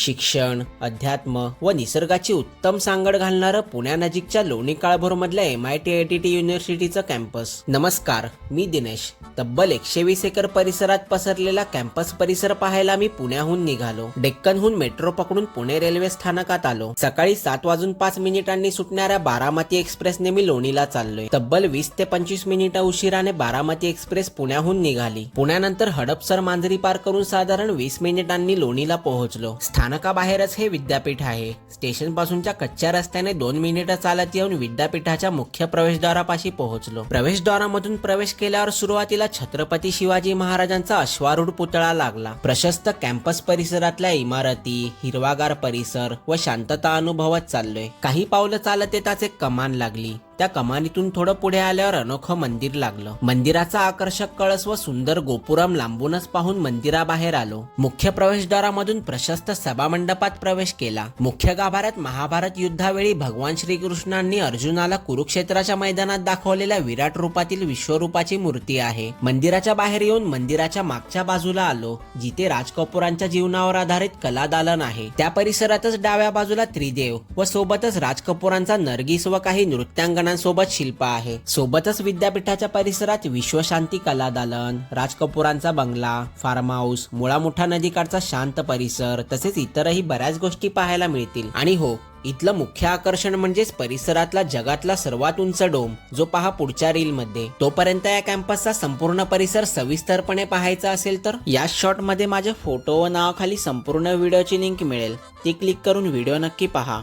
शिक्षण, अध्यात्म व निसर्गाची उत्तम सांगड घालणारं पुण्यानजीकच्या लोणी काळभोरमधल्या MIT युनिव्हर्सिटीचं कॅम्पस. नमस्कार, मी दिनेश. तब्बल 120 एकर परिसरात पसरलेला कॅम्पस परिसर पाहायला मी पुण्याहून निघालो. डेक्कनहून मेट्रो पकडून पुणे रेल्वे स्थानकात आलो. सकाळी 7:05 सुटणाऱ्या बारामती एक्सप्रेसने मी लोणीला चाललोय. तब्बल 20 ते 25 मिनिटं उशिराने बारामती एक्सप्रेस पुण्याहून निघाली. पुण्यानंतर हडपसर मांजरी पार करून साधारण 20 मिनिटांनी लोणीला पोहोचलो. स्थानकाबाहेरच हे विद्यापीठ आहे. स्टेशन पासूनच्या कच्च्या रस्त्याने 2 मिनिटं चालत येऊन विद्यापीठाच्या मुख्य प्रवेशद्वारापाशी पोहोचलो. प्रवेशद्वारामधून प्रवेश केल्यावर सुरुवातीला छत्रपती शिवाजी महाराजांचा अश्वारूढ पुतळा लागला. प्रशस्त कॅम्पस परिसरातल्या इमारती, हिरवागार परिसर व शांतता अनुभवत चाललोय. काही पावलं चालत येताच एक कमान लागली. त्या कमानीतून थोडं पुढे आल्यावर अनोखं मंदिर लागलं. मंदिराचा आकर्षक कळस व सुंदर गोपुरम लांबूनच पाहून मंदिराबाहेर आलो. मुख्य प्रवेशद्वारामधून प्रशस्त सभामंडपात प्रवेश केला. मुख्य गाभाऱ्यात महाभारत युद्धावेळी भगवान श्रीकृष्णांनी अर्जुनाला कुरुक्षेत्राच्या मैदानात दाखवलेल्या विराट रूपातील विश्वरूपाची मूर्ती आहे. मंदिराच्या बाहेर येऊन मंदिराच्या मागच्या बाजूला आलो, जिथे राज कपूरांच्या जीवनावर आधारित कला दालन आहे. त्या परिसरातच डाव्या बाजूला त्रिदेव व सोबतच राज कपूरांचा नर्गिस व काही नृत्यांगना सोबत शिल्प आहे. सोबतच विद्यापीठाच्या परिसरात विश्वशांती कला दालन, राज कपूरांचा बंगला, फार्म हाऊस, मुळामुठा नदीकाठचा शांत परिसर तसेच इतरही बऱ्याच गोष्टी पाहायला मिळतील. आणि हो, इथलं मुख्य आकर्षण म्हणजेच परिसरातला जगातला सर्वात उंच डोम, जो पहा पुढच्या रील मध्ये. तोपर्यंत या कॅम्पसचा संपूर्ण परिसर सविस्तरपणे पाहायचा असेल तर या शॉर्ट मध्ये माझ्या फोटो व नावाखाली संपूर्ण व्हिडिओची लिंक मिळेल. ती क्लिक करून व्हिडिओ नक्की पहा.